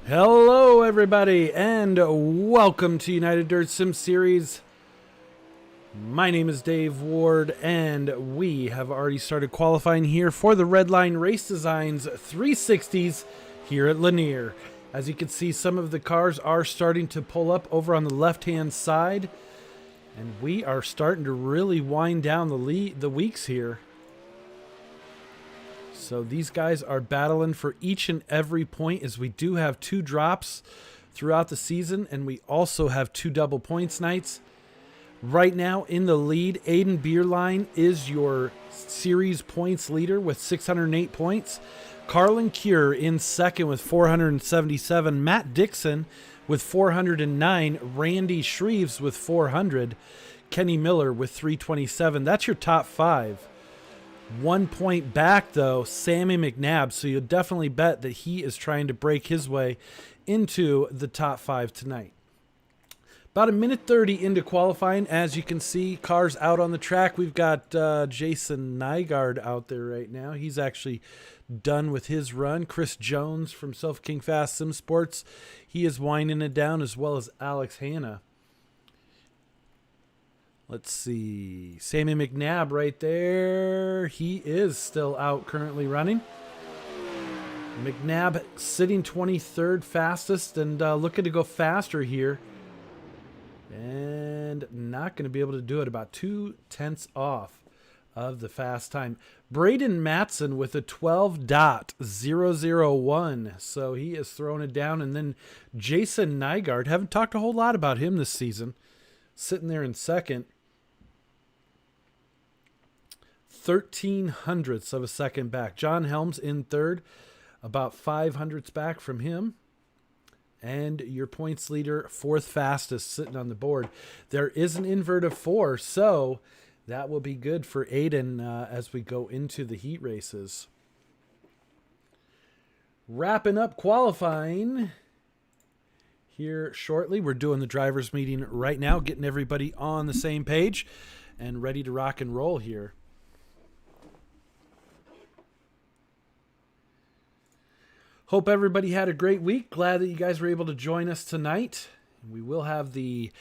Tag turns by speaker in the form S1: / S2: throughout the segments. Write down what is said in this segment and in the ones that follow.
S1: Hello everybody and welcome to United Dirt Sim Series. My name is Dave Ward and we have already started qualifying here for the Redline Race Designs 360's here at Lanier. As you can see, some of the cars are starting to pull up over on the left hand side and we are starting to really wind down the weeks here. So these guys are battling for each and every point, as we do have 2 drops throughout the season, and we also have 2 double points nights. Right now in the lead, Aiden Beerline is your series points leader with 608 points. Carlin Cure in second with 477. Matt Dixon with 409. Randy Shreves with 400. Kenny Miller with 327. That's your top 5. 1 point back, though, Sammy McNabb. So you'll definitely bet that he is trying to break his way into the top 5 tonight. About a minute 30 into qualifying. As you can see, cars out on the track. We've got Jason Nygaard out there right now. He's actually done with his run. Chris Jones from Self King Fast Sim Sports. He is winding it down, as well as Alex Hanna. Let's see. Sammy McNabb right there. He is still out currently running. McNabb sitting 23rd fastest and looking to go faster here. And not going to be able to do it. About 0.2 off of the fast time. Braden Matson with a 12.001. So he is throwing it down. And then Jason Nygaard. Haven't talked a whole lot about him this season. Sitting there in second. 13 hundredths of a second back. John Helms in third, about 5 hundredths back from him. And your points leader, 4th fastest, sitting on the board. There is an invert of 4, so that will be good for Aiden as we go into the heat races. Wrapping up qualifying here shortly. We're doing the drivers' meeting right now, getting everybody on the same page and ready to rock and roll here. Hope everybody had a great week. Glad that you guys were able to join us tonight. We will have the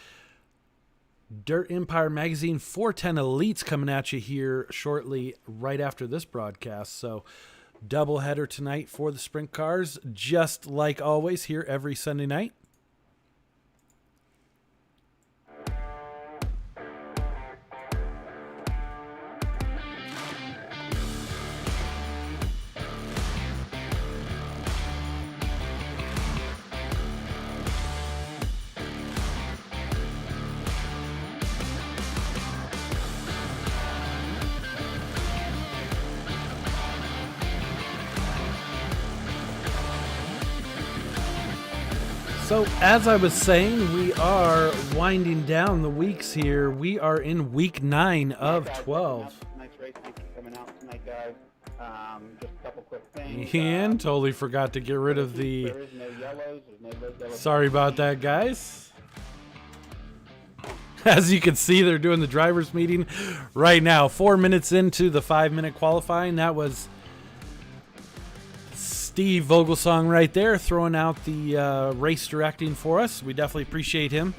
S1: Dirt Empire Magazine 410 Elites coming at you here shortly right after this broadcast. So double header tonight for the sprint cars, just like always here every Sunday night. So, as I was saying, we are winding down the weeks here. We are in week 9 of 12.
S2: Nice race coming out tonight, guys. Just a couple quick things.
S1: And totally forgot to get rid of the...
S2: There is no yellows. There's no red yellows.
S1: Sorry about that, guys. As you can see, they're doing the drivers' meeting right now. 4 minutes into the 5-minute qualifying. That was Steve Vogelsong right there throwing out the race directing for us. We definitely appreciate him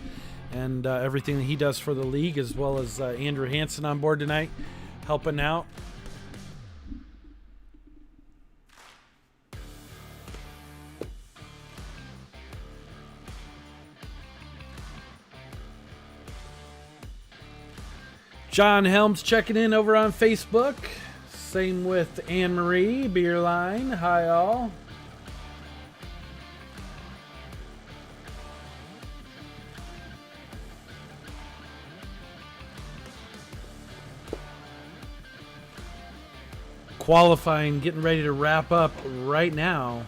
S1: and everything that he does for the league, as well as Andrew Hansen on board tonight helping out. John Helms checking in over on Facebook. Same with Anne-Marie Beerline. Hi, all. Qualifying, getting ready to wrap up right now.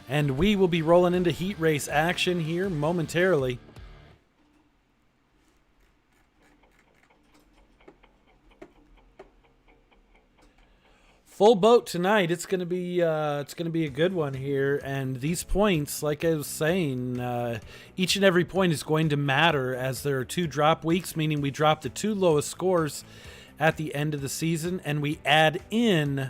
S1: And we will be rolling into heat race action here momentarily. Full boat tonight. It's gonna be a good one here, and these points, like I was saying, each and every point is going to matter, as there are 2 drop weeks, meaning we drop the 2 lowest scores at the end of the season, and we add in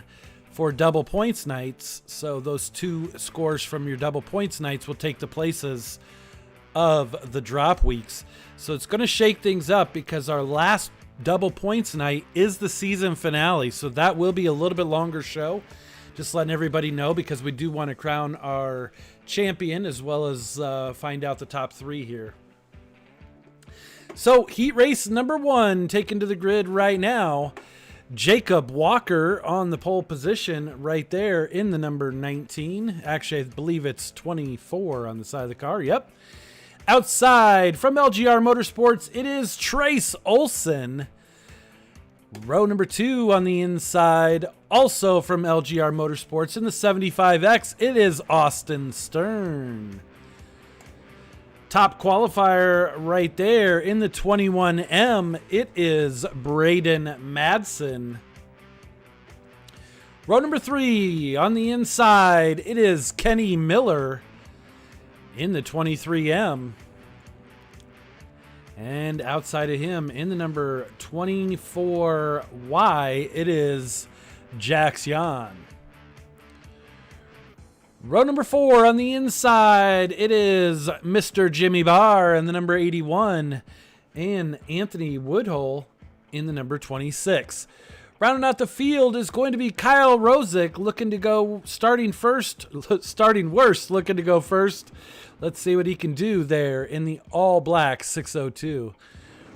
S1: for double points nights. So those 2 scores from your double points nights will take the places of the drop weeks. So it's going to shake things up because our last double points night is the season finale. So that will be a little bit longer show. Just letting everybody know, because we do want to crown our champion as well as find out the top 3 here. So heat race number 1 taken to the grid right now. Jacob Walker on the pole position right there in the number 19. Actually, I believe it's 24 on the side of the car. Yep. Outside from LGR Motorsports, it is Trace Olson. Row number 2 on the inside, also from LGR Motorsports in the 75X, it is Austin Stern. Top qualifier right there in the 21M, it is Braden Madsen. Row number 3 on the inside, it is Kenny Miller in the 23M. And outside of him, in the number 24Y, it is Jax Yan. Row number 4 on the inside, it is Mr. Jimmy Barr in the number 81. And Anthony Woodhull in the number 26. Rounding out the field is going to be Kyle Rosick, looking to go starting worst, looking to go first. Let's see what he can do there in the all-black 602.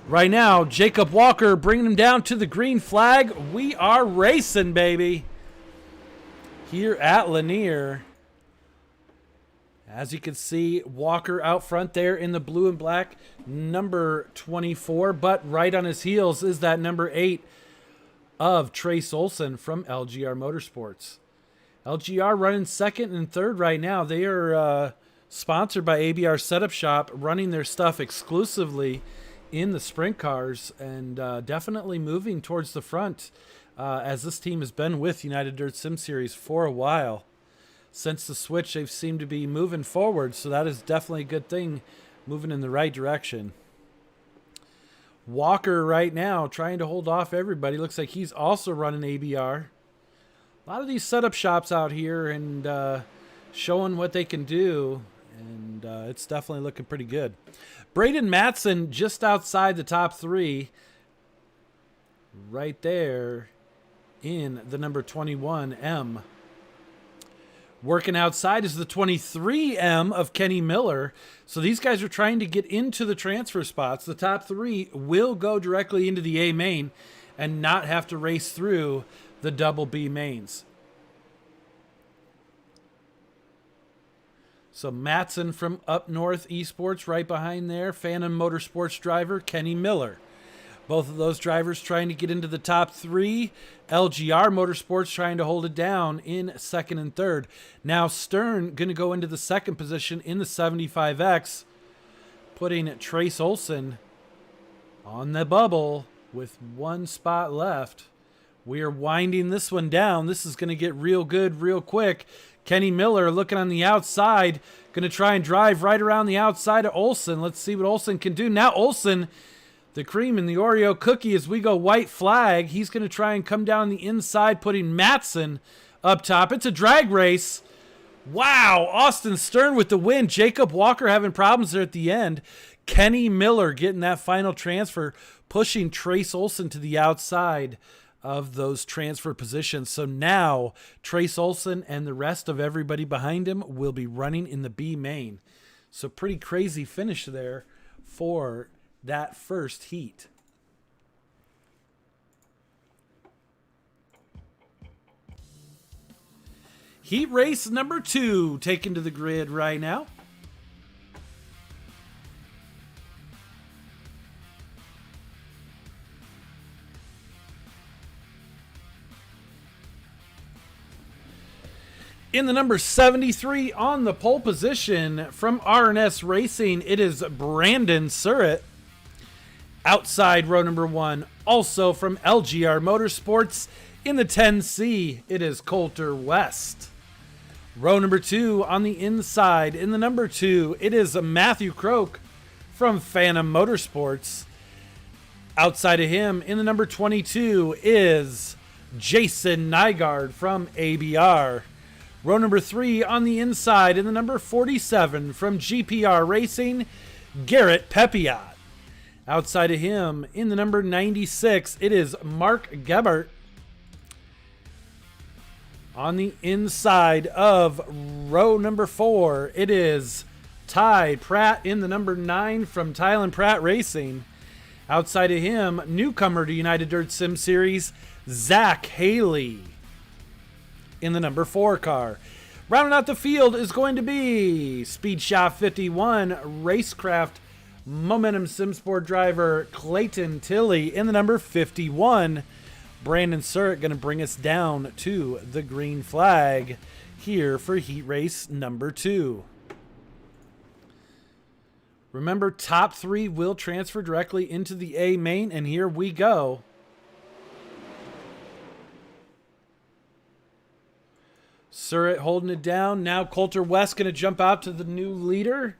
S1: Right now, Jacob Walker bringing him down to the green flag. We are racing, baby, here at Lanier. As you can see, Walker out front there in the blue and black, number 24. But right on his heels is that number 8 of Trace Olson from LGR Motorsports. LGR running second and third right now. They are sponsored by ABR Setup Shop, running their stuff exclusively in the sprint cars, and definitely moving towards the front as this team has been with United Dirt Sim Series for a while. Since the switch, they've seemed to be moving forward, so that is definitely a good thing, moving in the right direction. Walker right now trying to hold off everybody. Looks like he's also running ABR. A lot of these setup shops out here and showing what they can do, and it's definitely looking pretty good. Braden Madsen just outside the top 3 right there in the number 21M. Working outside is the 23M of Kenny Miller. So these guys are trying to get into the transfer spots. The top 3 will go directly into the A main and not have to race through the double B mains. So Matson from Up North Esports right behind there. Phantom Motorsports driver Kenny Miller. Both of those drivers trying to get into the top 3. LGR Motorsports trying to hold it down in second and third. Now Stern going to go into the second position in the 75X, putting Trace Olson on the bubble with 1 spot left. We are winding this one down. This is going to get real good real quick. Kenny Miller looking on the outside, going to try and drive right around the outside of Olson. Let's see what Olson can do. Now Olson, the cream and the Oreo cookie as we go white flag. He's going to try and come down the inside, putting Matson up top. It's a drag race. Wow, Austin Stern with the win. Jacob Walker having problems there at the end. Kenny Miller getting that final transfer, pushing Trace Olson to the outside of those transfer positions. So now Trace Olson and the rest of everybody behind him will be running in the B main. So pretty crazy finish there for that first heat. Heat race number 2 taken to the grid right now. In the number 73 on the pole position from R&S Racing, it is Brandon Surratt. Outside row number 1, also from LGR Motorsports, in the 10C, it is Coulter West. Row number 2 on the inside, in the number 2, it is Matthew Croak from Phantom Motorsports. Outside of him, in the number 22, is Jason Nygaard from ABR. Row number 3 on the inside in the number 47 from GPR Racing, Garrett Pepiot. Outside of him in the number 96, it is Mark Gebert. On the inside of row number 4, it is Ty Pratt in the number 9 from Tylen Pratt Racing. Outside of him, newcomer to United Dirt Sim Series, Zach Haley in the number 4 car. Rounding out the field is going to be Speed Shop 51 Racecraft Momentum Sim Sport driver Clayton Tilley in the number 51. Brandon Surratt going to bring us down to the green flag here for heat race number 2. Remember, top 3 will transfer directly into the A main, and here we go. Surratt holding it down. Now Coulter West going to jump out to the new leader.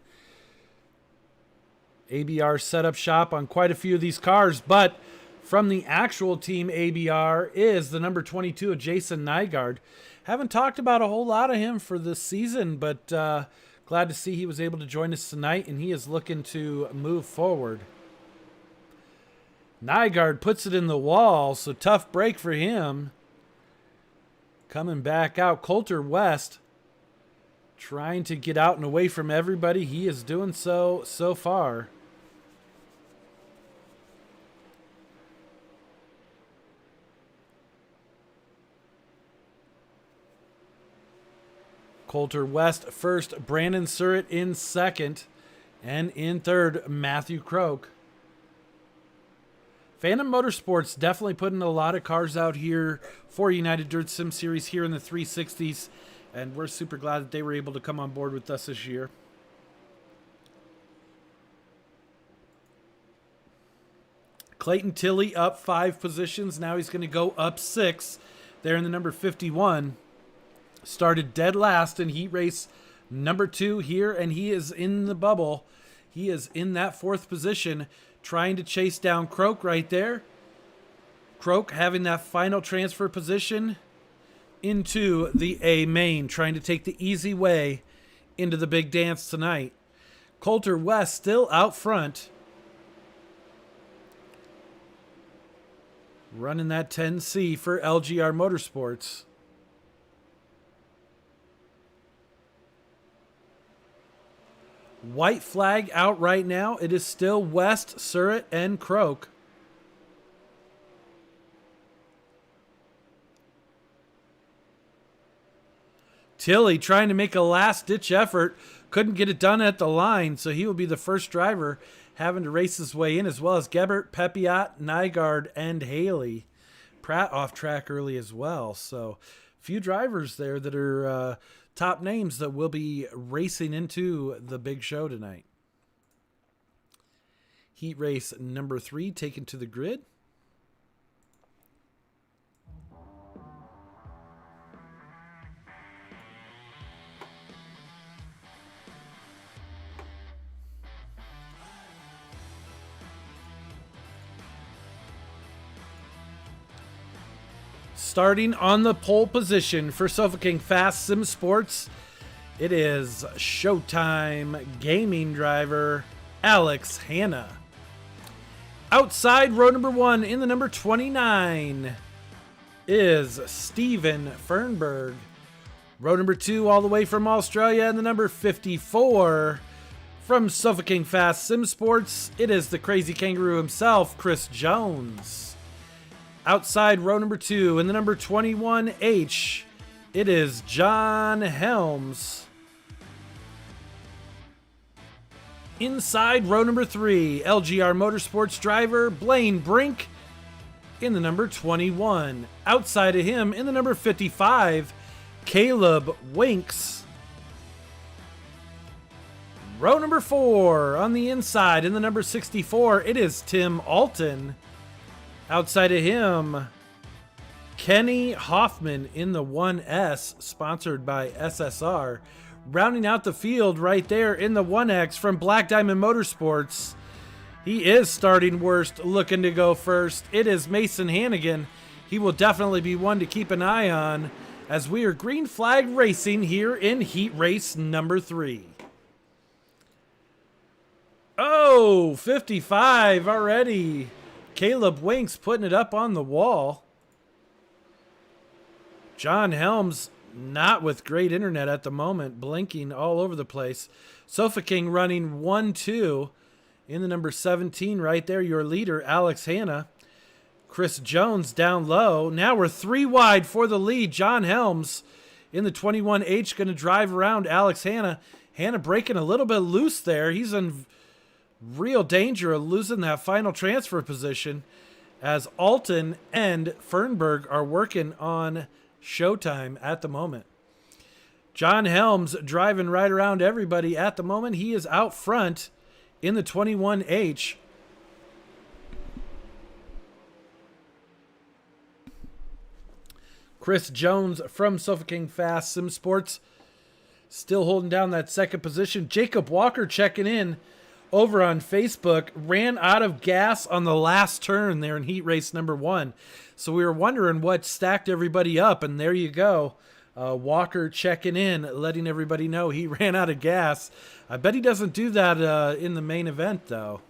S1: ABR set up shop on quite a few of these cars, but from the actual team ABR is the number 22 of Jason Nygaard. Haven't talked about a whole lot of him for this season, but glad to see he was able to join us tonight, and he is looking to move forward. Nygaard puts it in the wall, so tough break for him. Coming back out, Coulter West trying to get out and away from everybody. He is doing so far. Coulter West first, Brandon Surratt in second, and in third, Matthew Croak. Phantom Motorsports definitely putting a lot of cars out here for United Dirt Sim Series here in the 360s, and we're super glad that they were able to come on board with us this year. Clayton Tilley up 5 positions. Now he's going to go up 6 there in the number 51. Started dead last in heat race number 2 here, and he is in the bubble. He is in that 4th position, trying to chase down Croak right there. Croak having that final transfer position into the A main, trying to take the easy way into the big dance tonight. Coulter West still out front, running that 10C for LGR Motorsports. White flag out right now. It is still West, Surratt, and Croak. Tilley trying to make a last-ditch effort. Couldn't get it done at the line, so he will be the first driver having to race his way in, as well as Gebert, Pepiot, Nygaard, and Haley. Pratt off track early as well. So few drivers there that are top names that will be racing into the big show tonight. Heat race number 3 taken to the grid. Starting on the pole position for Suffocating Fast Sim Sports, it is Showtime Gaming driver Alex Hanna. Outside row number 1 in the number 29 is Steven Fernberg. Row number 2 all the way from Australia in the number 54 from Suffocating Fast Sim Sports, it is the Crazy Kangaroo himself, Chris Jones. Outside row number 2 in the number 21H, it is John Helms. Inside row number 3, LGR Motorsports driver Blaine Brink in the number 21. Outside of him in the number 55, Caleb Winks. Row number 4 on the inside in the number 64, it is Tim Alton. Outside of him, Kenny Hoffman in the 1S, sponsored by SSR. Rounding out the field right there in the 1X from Black Diamond Motorsports. He is starting worst, looking to go first. It is Mason Hannigan he will definitely be one to keep an eye on as we are green flag racing here in heat race number 3. Oh, 55 already. Caleb Winks putting it up on the wall. John Helms not with great internet at the moment, blinking all over the place. Sofa King running 1-2 in the number 17 right there, your leader, Alex Hanna. Chris Jones down low. Now we're 3 wide for the lead. John Helms in the 21H going to drive around Alex Hanna. Hanna breaking a little bit loose there. He's in real danger of losing that final transfer position as Alton and Fernberg are working on showtime at the moment. John Helms driving right around everybody at the moment. He is out front in the 21H. Chris Jones from Sofa King Fast Sim Sports still holding down that second position. Jacob Walker checking in over on Facebook. Ran out of gas on the last turn there in heat race number 1. So we were wondering what stacked everybody up, and there you go. Walker checking in, letting everybody know he ran out of gas. I bet he doesn't do that in the main event, though.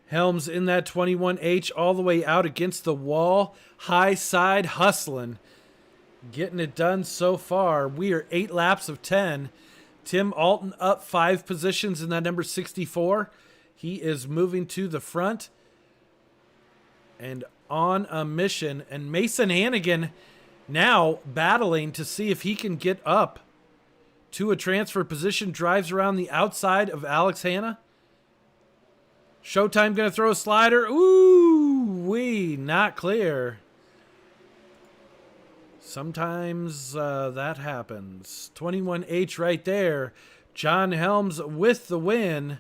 S1: Helms in that 21H all the way out against the wall. High side hustling. Getting it done so far. We are 8 laps of 10. Tim Alton up 5 positions in that number 64. He is moving to the front and on a mission. And Mason Hannigan now battling to see if he can get up to a transfer position. Drives around the outside of Alex Hanna. Showtime going to throw a slider. Ooh, not clear. Sometimes that happens. 21H right there. John Helms with the win.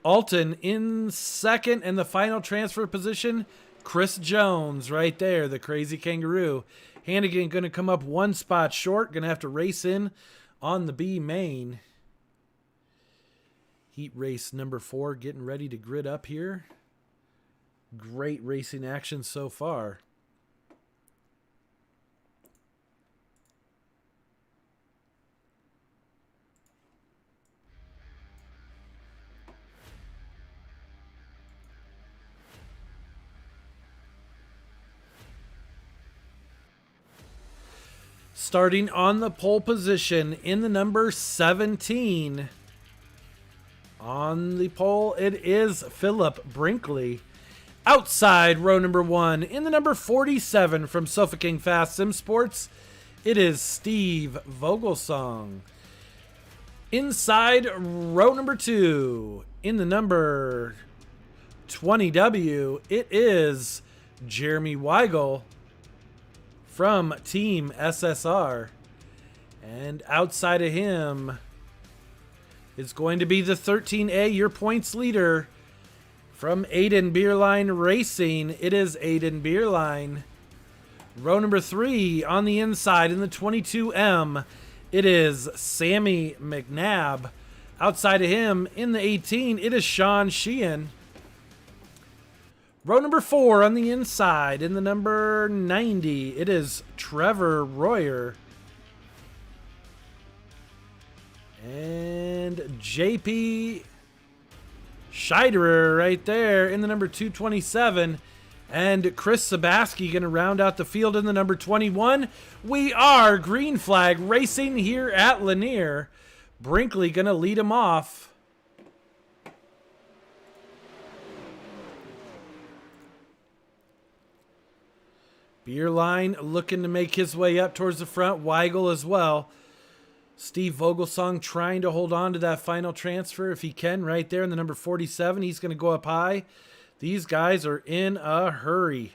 S1: Alton in second, and the final transfer position, Chris Jones right there, the crazy kangaroo. Hannigan going to come up 1 spot short. Going to have to race in on the B main. Heat race number 4 getting ready to grid up here. Great racing action so far. Starting on the pole position in the number 17. On the pole, it is Philip Brinkley. Outside row number 1 in the number 47 from Sofa King Fast Sim Sports, it is Steve Vogelsong. Inside row number 2 in the number 20W, it is Jeremy Weigel from Team SSR. And outside of him is going to be the 13A, your points leader from Aiden Beerline Racing. It is Aiden Beerline. Row number 3 on the inside in the 22M, it is Sammy McNabb. Outside of him in the 18, it is Sean Sheehan. Row number 4 on the inside in the number 90, it is Trevor Royer. And JP Scheiderer right there in the number 227. And Chris Sabaski going to round out the field in the number 21. We are green flag racing here at Lanier. Brinkley going to lead him off. Beerline looking to make his way up towards the front. Weigel as well. Steve Vogelsong trying to hold on to that final transfer if he can right there in the number 47. He's going to go up high. These guys are in a hurry.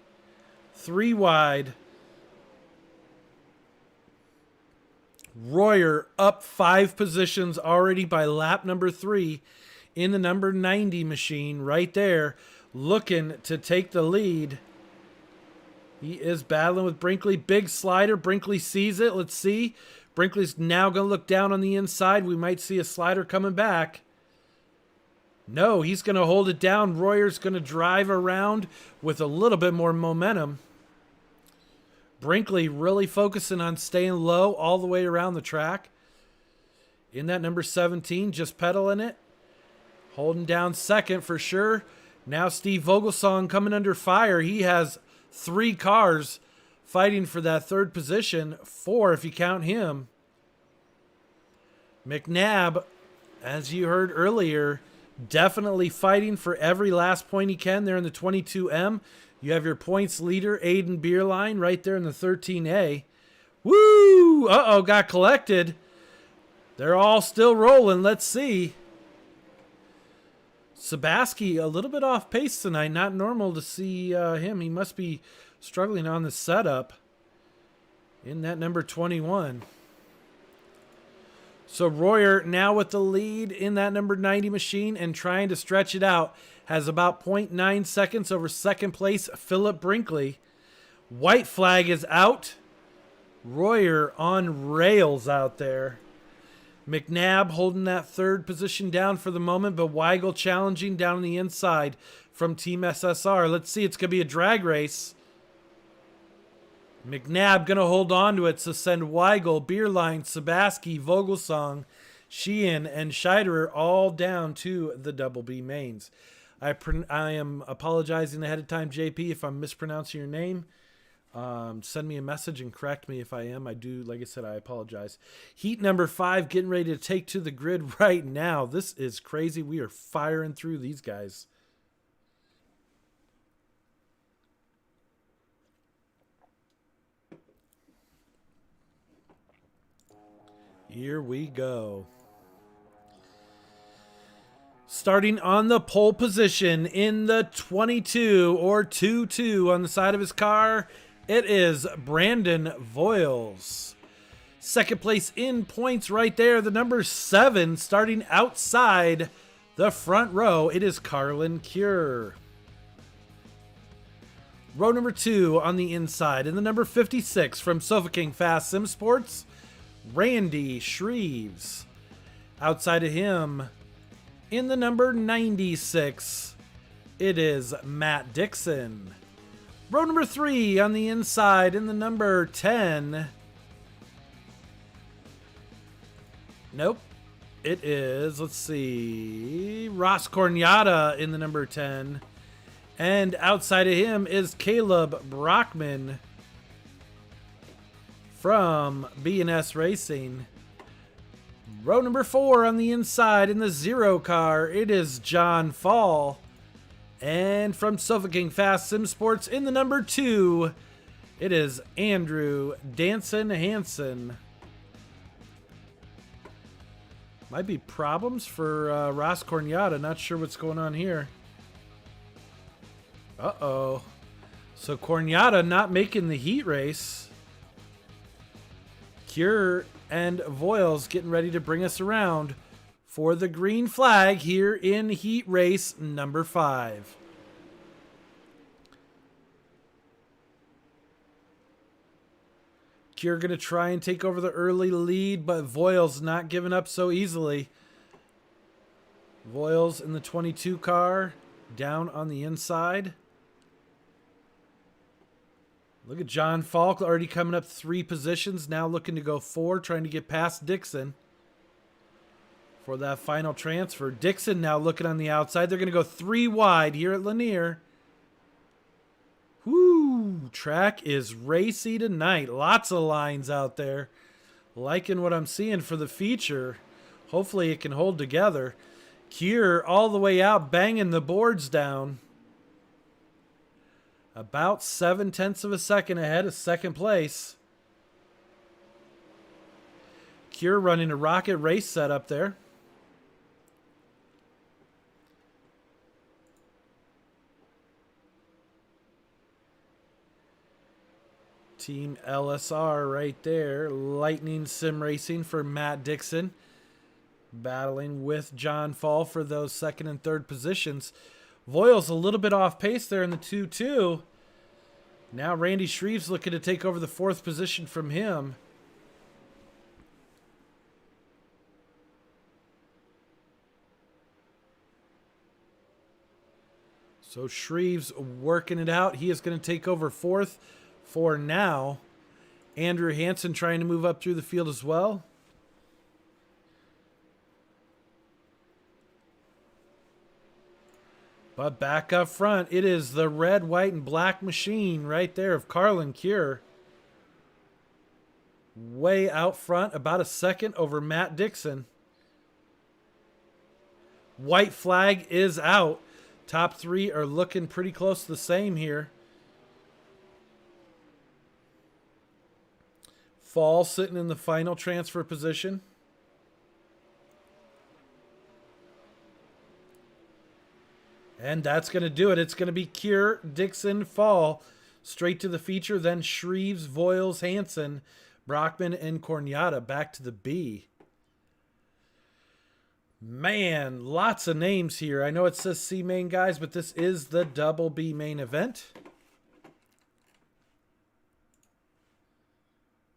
S1: 3 wide. Royer up 5 positions already by lap number 3 in the number 90 machine right there, looking to take the lead. He is battling with Brinkley. Big slider. Brinkley sees it. Let's see. Brinkley's now going to look down on the inside. We might see a slider coming back. No, he's going to hold it down. Royer's going to drive around with a little bit more momentum. Brinkley really focusing on staying low all the way around the track. In that number 17, just pedaling it. Holding down second for sure. Now Steve Vogelsong coming under fire. He has 3 cars fighting for that third position. 4 if you count him. McNabb, as you heard earlier, definitely fighting for every last point he can there in the 22M. You have your points leader, Aiden Beerline, right there in the 13A. Woo! Uh-oh, got collected. They're all still rolling. Let's see. Sabaski, a little bit off pace tonight. Not normal to see him. He must be struggling on the setup in that number 21. So Royer now with the lead in that number 90 machine and trying to stretch it out. Has about 0.9 seconds over second place, Philip Brinkley. White flag is out. Royer on rails out there. McNabb holding that third position down for the moment, but Weigel challenging down on the inside from Team SSR. Let's see, it's going to be a drag race. McNabb going to hold on to it, so send Weigel, Beerline, Sabaski, Vogelsong, Sheehan, and Scheiderer all down to the Double B mains. I am apologizing ahead of time, JP, if I'm mispronouncing your name. Send me a message and correct me if I am. I do, like I said, I apologize. Heat number 5 getting ready to take to the grid right now. This is crazy. We are firing through these guys. Here we go. Starting on the pole position in the 22 or 2-2 on the side of his car, it is Brandon Voiles. Second place in points right there, the number 7 starting outside the front row, it is Carlin Cure. Row number 2 on the inside in the number 56 from Sofa King Fast Sim Sports, Randy Shreves. Outside of him, in the number 96, it is Matt Dixon. Row number 3 on the inside in the number 10. Nope. It is, let's see, Ross Cornata in the number 10. And outside of him is Caleb Brockman from B&S Racing. Row number 4 on the inside in the 0 car, it is John Fall. And from Sofa King Fast Sim Sports in the number 2, it is Andrew Danson Hansen. Might be problems for Ross Cornata. Not sure what's going on here. Uh-oh. So Cornata not making the heat race. Cure and Voiles getting ready to bring us around for the green flag here in heat race number 5. Cure going to try and take over the early lead, but Voiles not giving up so easily. Voiles in the 22 car, down on the inside. Look at John Falk already coming up 3 positions, now looking to go 4, trying to get past Dixon for that final transfer. Dixon now looking on the outside. They're going to go 3 wide here at Lanier. Whoo, track is racy tonight. Lots of lines out there. Liking what I'm seeing for the feature. Hopefully it can hold together. Cure all the way out, banging the boards down. About 0.7 of a second ahead of second place. Cure running a rocket race setup there. Team LSR right there. Lightning Sim Racing for Matt Dixon. Battling with John Fall for those second and third positions. Voiles a little bit off pace there in the 2-2. Now Randy Shreves looking to take over the 4th position from him. So Shreves working it out. He is going to take over fourth for now. Andrew Hansen trying to move up through the field as well. But back up front, it is the red, white, and black machine right there of Carlin Cure. Way out front, about a second over Matt Dixon. White flag is out. Top three are looking pretty close to the same here. Fall sitting in the final transfer position. And that's going to do it. It's going to be Cure, Dixon, Fall. Straight to the feature. Then Shreves, Voiles, Hansen, Brockman, and Cornata back to the B. Man, lots of names here. I know it says C main, guys, but this is the double B main event.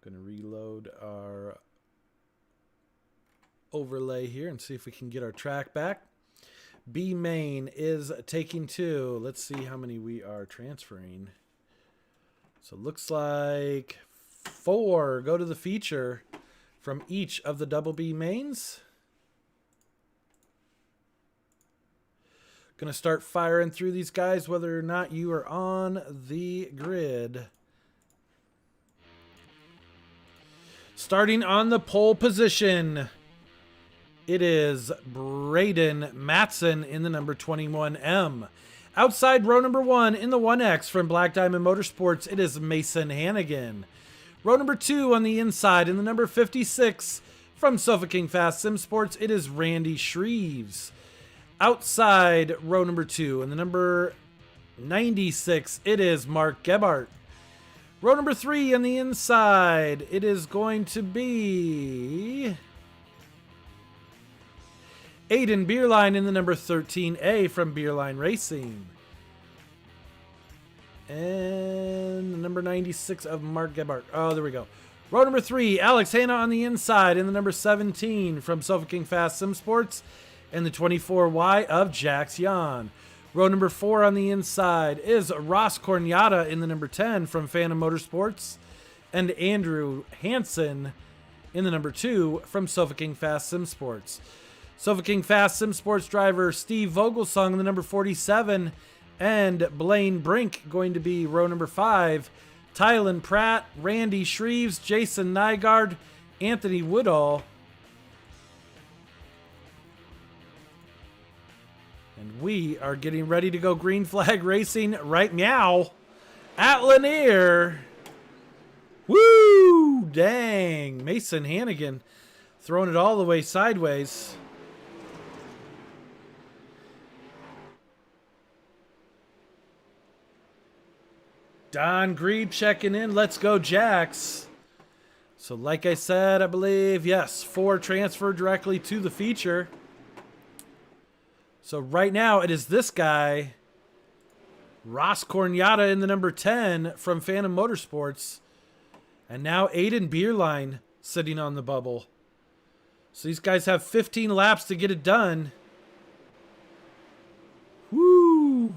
S1: Going to reload our overlay here and see if we can get our track back. B main is taking 2. Let's see how many we are transferring. So it looks like 4 go to the feature from each of the double B mains. Going to start firing through these guys whether or not you are on the grid. Starting on the pole position, it is Braden Matson in the number 21M. Outside row number 1 in the 1X from Black Diamond Motorsports, it is Mason Hannigan. Row number 2 on the inside in the number 56 from Sofa King Fast Sim Sports, it is Randy Shreves. Outside row number 2 in the number 96, it is Mark Gebhardt. Row number 3 on the inside, it is going to be Aiden Beerline in the number 13A from Beerline Racing. And the number 96 of Mark Gebhardt. Oh, there we go. Row number 3, Alex Hanna on the inside in the number 17 from Sofa King Fast Sim Sports. And the 24Y of Jax Yan. Row number 4 on the inside is Ross Cornata in the number 10 from Phantom Motorsports. And Andrew Hansen in the number 2 from Sofa King Fast Sim Sports. Sofa King Fast Sim Sports driver Steve Vogelsong in the number 47. And Blaine Brink going to be row number 5. Tylen Pratt, Randy Shreves, Jason Nygaard, Anthony Woodall. And we are getting ready to go green flag racing right meow at Lanier. Woo! Dang. Mason Hannigan throwing it all the way sideways. Don Grebe checking in. Let's go, Jax. So like I said, I believe, yes, 4 transfer directly to the feature. So right now it is this guy, Ross Cornata in the number 10 from Phantom Motorsports. And now Aiden Beerline sitting on the bubble. So these guys have 15 laps to get it done. Woo!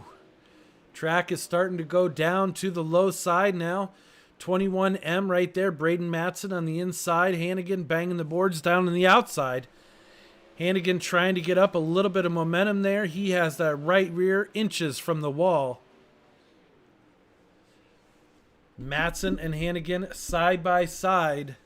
S1: Track is starting to go down to the low side now. 21M right there. Braden Matson on the inside. Hannigan banging the boards down on the outside. Hannigan trying to get up a little bit of momentum there. He has that right rear inches from the wall. Matson and Hannigan side by side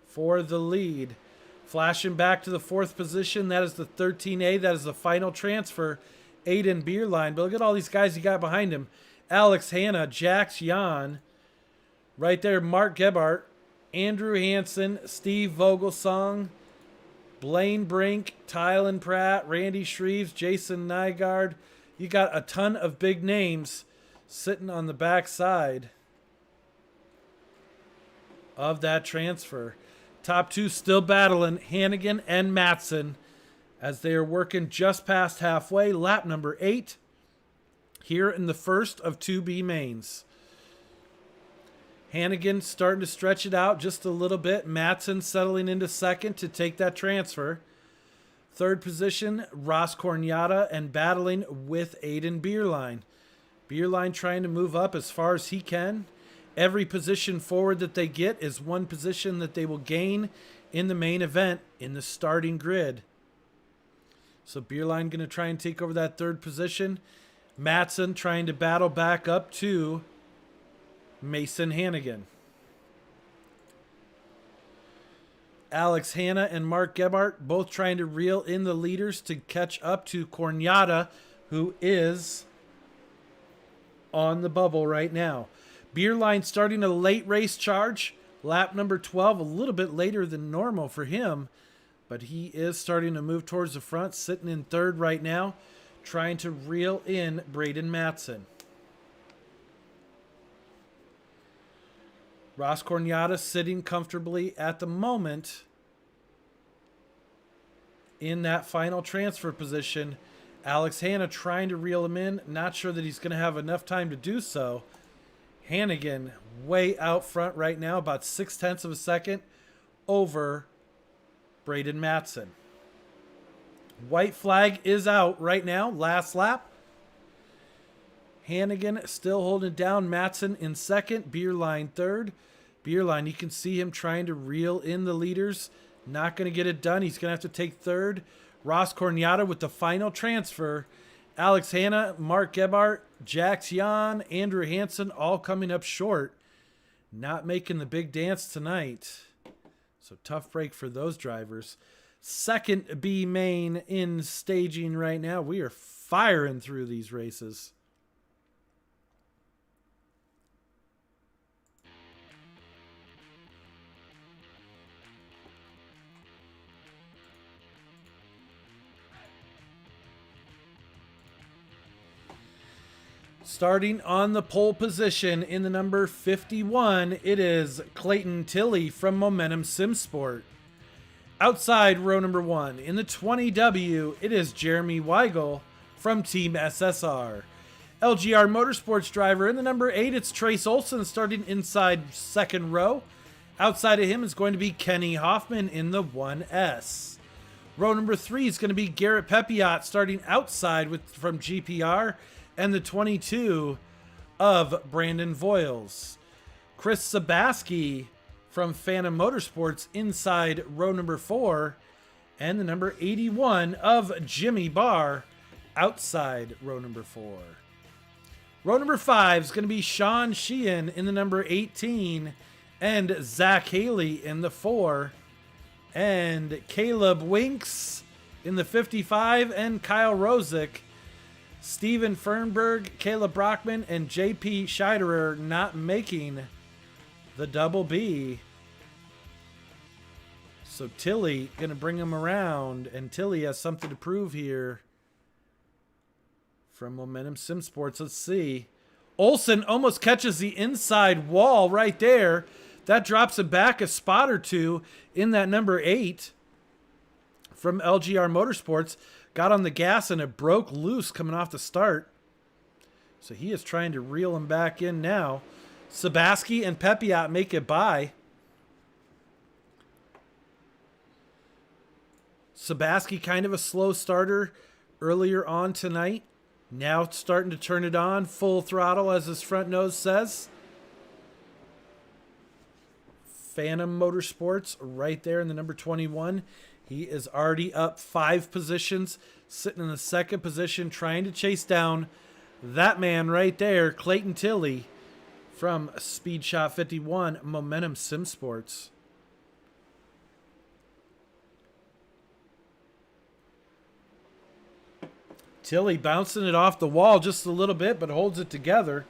S1: for the lead. Flashing back to the 4th position. That is the 13A. That is the final transfer. Aiden Beerline. But look at all these guys he got behind him. Alex Hanna, Jax Yan. Right there, Mark Gebhardt. Andrew Hansen, Steve Vogelsong. Blaine Brink, Tylen Pratt, Randy Shreves, Jason Nygaard. You got a ton of big names sitting on the back side of that transfer. Top 2 still battling, Hannigan and Matson, as they are working just past halfway. Lap number 8 here in the first of 2B mains. Hannigan starting to stretch it out just a little bit. Matson settling into second to take that transfer. Third position, Ross Cornata, and battling with Aiden Beerline. Beerline trying to move up as far as he can. Every position forward that they get is one position that they will gain in the main event in the starting grid. So Beerline going to try and take over that third position. Matson trying to battle back up to Mason Hannigan. Alex Hanna and Mark Gebhardt both trying to reel in the leaders to catch up to Cornata, who is on the bubble right now. Beerline starting a late race charge. Lap number 12, a little bit later than normal for him, but he is starting to move towards the front, sitting in third right now, trying to reel in Braden Matson. Ross Cornata sitting comfortably at the moment in that final transfer position. Alex Hanna trying to reel him in. Not sure that he's going to have enough time to do so. Hannigan way out front right now, about 0.6 of a second over Braden Matson. White flag is out right now, last lap. Hannigan still holding down Matson in second, Beerline third. Beerline, you can see him trying to reel in the leaders. Not going to get it done. He's going to have to take third. Ross Cornata with the final transfer. Alex Hanna, Mark Gebhardt, Jax Jan, Andrew Hansen all coming up short. Not making the big dance tonight. So tough break for those drivers. Second B main in staging right now. We are firing through these races. Starting on the pole position in the number 51, it is Clayton Tilley from Momentum Simsport. Outside row number 1, in the 20W, it is Jeremy Weigel from Team SSR. LGR Motorsports driver in the number 8, it's Trace Olson starting inside second row. Outside of him is going to be Kenny Hoffman in the 1S. Row number 3 is going to be Garrett Pepiot starting outside from GPR. And the 22 of Brandon Voiles. Chris Sabaski from Phantom Motorsports inside row number 4. And the number 81 of Jimmy Barr outside row number 4. Row number 5 is going to be Sean Sheehan in the number 18. And Zach Haley in the 4. And Caleb Winks in the 55. And Kyle Rosick. Steven Fernberg, Caleb Brockman, and JP Scheiderer not making the double B. So Tilley going to bring him around, and Tilley has something to prove here from Momentum Simsports. Let's see. Olson almost catches the inside wall right there. That drops him back a spot or two in that number 8 from LGR Motorsports. Got on the gas and it broke loose coming off the start. So he is trying to reel him back in now. Sabaski and Pepiot make it by. Sabaski kind of a slow starter earlier on tonight. Now starting to turn it on. Full throttle as his front nose says. Phantom Motorsports right there in the number 21. He is already up 5 positions, sitting in the second position, trying to chase down that man right there, Clayton Tilley from Speed Shop 51, Momentum Simsports. Tilley bouncing it off the wall just a little bit, but holds it together.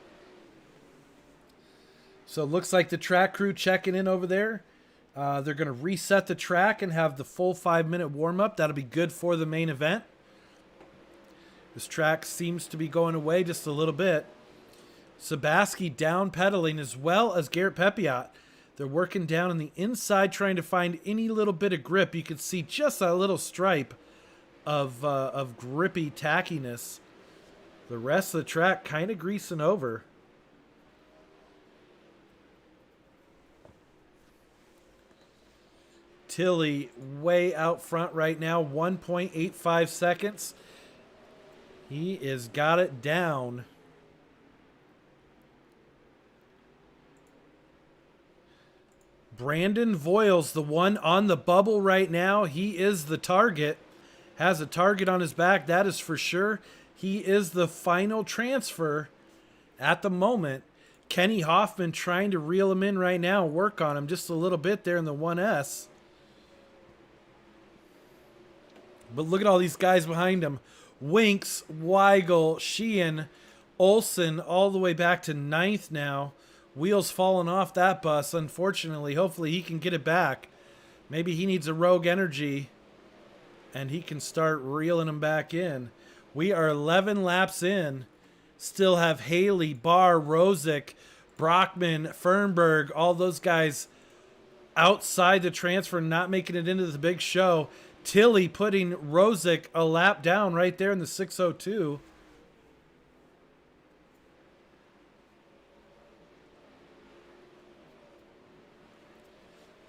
S1: So it looks like the track crew checking in over there. They're going to reset the track and have the full 5-minute warm-up. That'll be good for the main event. This track seems to be going away just a little bit. Sabaski down pedaling as well as Garrett Pepiot. They're working down on the inside trying to find any little bit of grip. You can see just a little stripe of grippy tackiness. The rest of the track kind of greasing over. Tilly way out front right now, 1.85 seconds. He is got it down. Brandon Voiles, the one on the bubble right now. He is the target. Has a target on his back, that is for sure. He is the final transfer at the moment. Kenny Hoffman trying to reel him in right now, work on him just a little bit there in the 1S. But look at all these guys behind him. Winks, Weigel, Sheehan, Olsen all the way back to 9th now. Wheels falling off that bus, unfortunately. Hopefully he can get it back. Maybe he needs a Rogue Energy and he can start reeling them back in. We are 11 laps in. Still have Haley, Barr, Rosick, Brockman, Fernberg, all those guys outside the transfer, not making it into the big show. Tilly putting Rosick a lap down right there in the 602.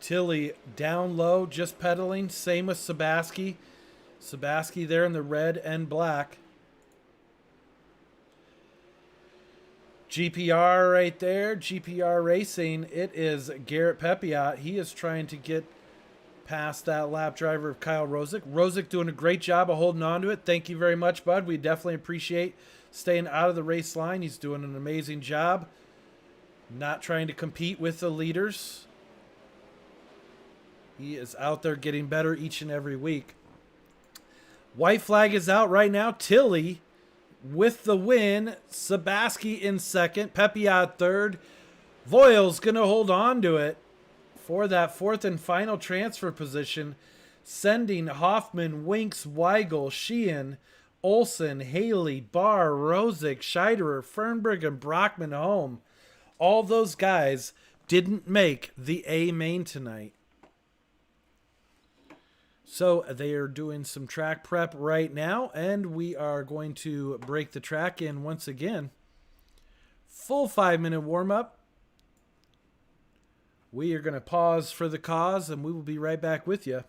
S1: Tilly down low, just pedaling. Same with Sabaski. Sabaski there in the red and black. GPR right there. GPR Racing. It is Garrett Pepiot. He is trying to get past that lap driver of Kyle Rosick. Rosick doing a great job of holding on to it. Thank you very much, bud. We definitely appreciate staying out of the race line. He's doing an amazing job. Not trying to compete with the leaders. He is out there getting better each and every week. White flag is out right now. Tilly with the win. Sabaski in second. Pepiot third. Voiles going to hold on to it for that fourth and final transfer position, sending Hoffman, Winks, Weigel, Sheehan, Olsen, Haley, Barr, Rosick, Scheiderer, Fernberg, and Brockman home. All those guys didn't make the A main tonight. So they are doing some track prep right now, and we are going to break the track in once again. Full 5-minute warm-up. We are going to pause for the cause, and we will be right back with you.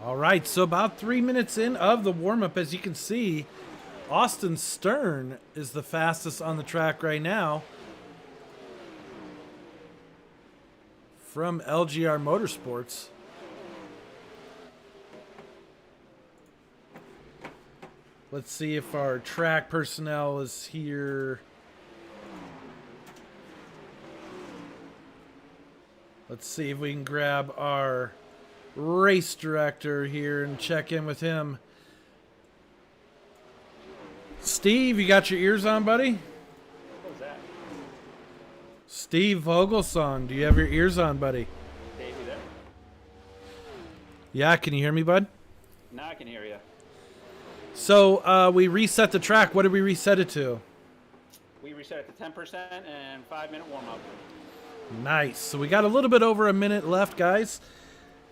S1: All right, so about 3 minutes in of the warm-up, as you can see, Austin Stern is the fastest on the track right now from LGR Motorsports. Let's see if our track personnel is here. Let's see if we can grab our race director here and check in with him. Steve, you got your ears on, buddy?
S3: What was that?
S1: Steve Vogelsong, do you have your ears on, buddy?
S3: Davey there?
S1: Yeah, can you hear me, bud?
S3: Now I can hear you.
S1: So we reset the track. What did we reset it to?
S3: We reset it to 10% and 5-minute warm-up.
S1: Nice. So we got a little bit over a minute left, guys.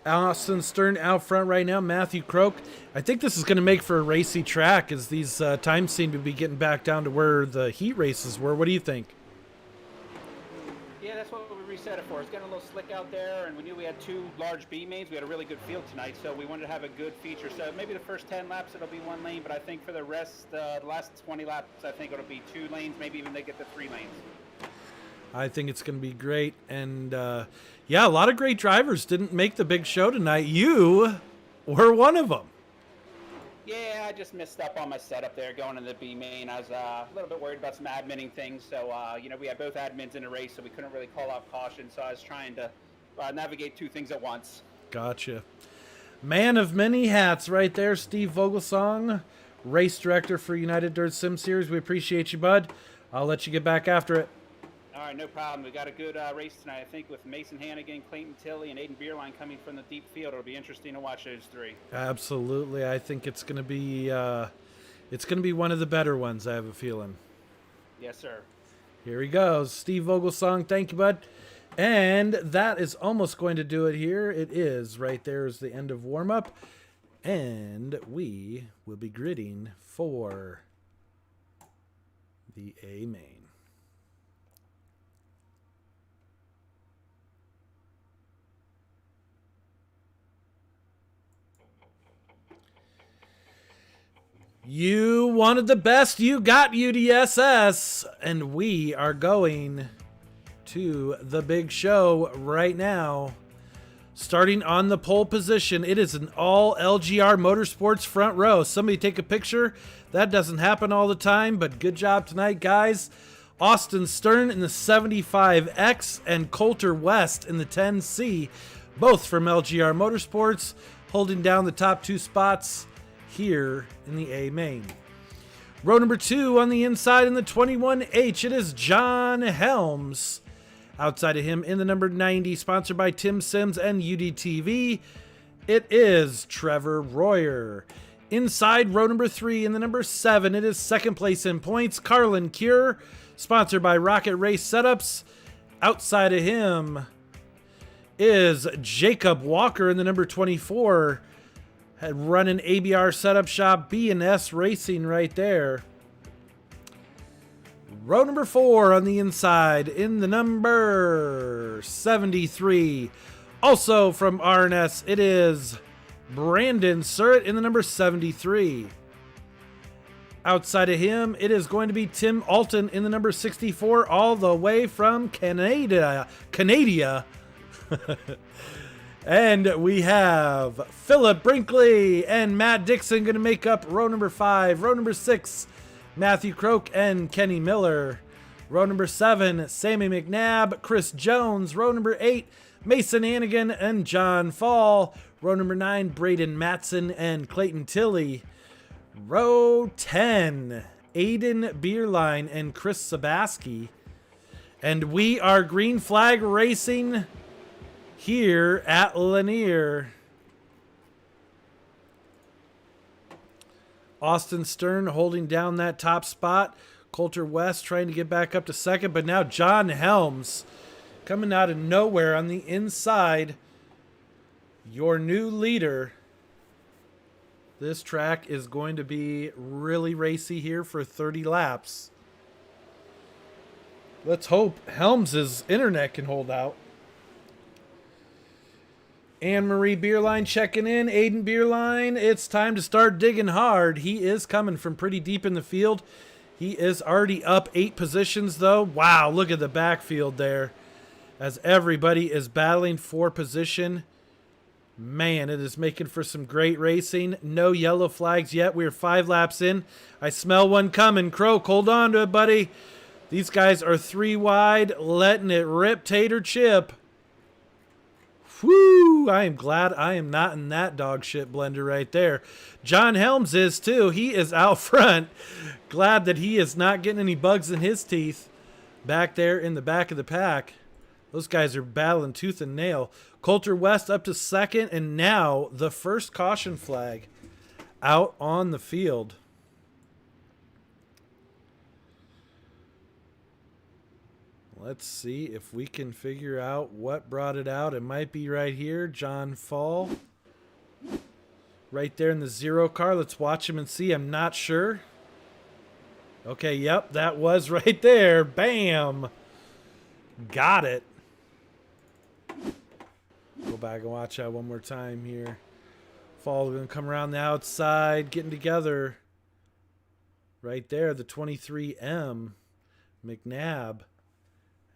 S1: Austin Stern out front right now. Matthew Croak. I think this is going to make for a racy track as these times seem to be getting back down to where the heat races were. What do you think?
S3: Yeah, that's what we reset it for. It's getting a little slick out there, and we knew we had 2 large B mains. We had a really good field tonight, so we wanted to have a good feature. So maybe the first 10 laps it'll be 1 lane, but I think for the rest, the last 20 laps, I think it'll be 2 lanes, maybe even they get to 3 lanes.
S1: I think it's going to be great. And, yeah, a lot of great drivers didn't make the big show tonight. You were one of them.
S3: Yeah, I just messed up on my setup there going into the B main. I was a little bit worried about some adminning things. So, you know, we had both admins in a race, so we couldn't really call out caution. So I was trying to navigate 2 things at once.
S1: Gotcha. Man of many hats right there, Steve Vogelsong, race director for United Dirt Sim Series. We appreciate you, bud. I'll let you get back after it.
S3: All right, no problem. We got a good race tonight, I think, with Mason Hannigan, Clayton Tilley, and Aiden Beerline coming from the deep field. It'll be interesting to watch those 3.
S1: Absolutely. I think it's going to be one of the better ones, I have a feeling.
S3: Yes, sir.
S1: Here he goes. Steve Vogelsong, thank you, bud. And that is almost going to do it here. It is. Right there is the end of warm-up. And we will be gridding for the A main. You wanted the best, you got UDSS, and we are going to the big show right now. Starting on the pole position, it is an all LGR Motorsports front row. Somebody take a picture. That doesn't happen all the time, but good job tonight, guys. Austin Stern in the 75X and Coulter West in the 10C, both from LGR Motorsports, holding down the top 2 spots here in the A main. Row number 2 on the inside in the 21H, it is John Helms. Outside of him in the number 90, sponsored by Tim Sims and UDTV, it is Trevor Royer. Inside row number 3 in the number 7, it is second place in points, Carlin Cure, sponsored by Rocket Race Setups. Outside of him is Jacob Walker in the number 24, had run an ABR setup shop, B&S Racing right there. Row number 4 on the inside in the number 73. Also from RNS, it is Brandon Surratt in the number 73. Outside of him, it is going to be Tim Alton in the number 64, all the way from Canada. And we have Philip Brinkley and Matt Dixon going to make up row number 5. Row number 6, Matthew Croak and Kenny Miller. Row number 7, Sammy McNabb, Chris Jones. Row number 8, Mason Hannigan and John Fall. Row number 9, Braden Matson and Clayton Tilley. Row 10, Aiden Beerline and Chris Sabaski. And we are green flag racing here at Lanier. Austin Stern holding down that top spot. Coulter West trying to get back up to second, but now John Helms coming out of nowhere on the inside. Your new leader. This track is going to be really racy here for 30 laps. Let's hope Helms' internet can hold out. Anne-Marie Beerline checking in. Aiden Beerline, it's time to start digging hard. He is coming from pretty deep in the field. He is already up 8 positions, though. Wow, look at the backfield there as everybody is battling for position. Man, it is making for some great racing. No yellow flags yet. We are 5 laps in. I smell one coming. Croak, hold on to it, buddy. These guys are 3 wide, letting it rip, Tater Chip. Whoo! I am glad I am not in that dog shit blender right there. John Helms is too. He is out front. Glad that he is not getting any bugs in his teeth back there in the back of the pack. Those guys are battling tooth and nail. Coulter West up to second, and now the first caution flag out on the field. Let's see if we can figure out what brought it out. It might be right here. John Fall. Right there in the 0 car. Let's watch him and see. I'm not sure. Okay, yep, that was right there. Bam. Got it. Go back and watch that one more time here. Fall going to come around the outside, getting together. Right there, the 23M. McNabb.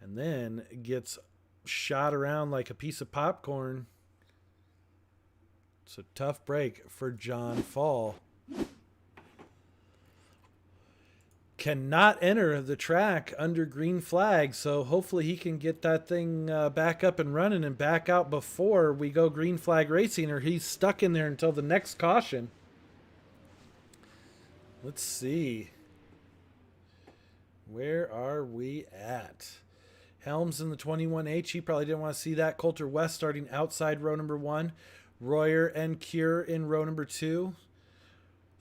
S1: And then gets shot around like a piece of popcorn. It's a tough break for John Fall. Cannot enter the track under green flag, so hopefully he can get that thing back up and running and back out before we go green flag racing, or he's stuck in there until the next caution. Let's see. Where are we at? Helms in the 21H. He probably didn't want to see that. Coulter West starting outside row number 1. Royer and Cure in row number 2.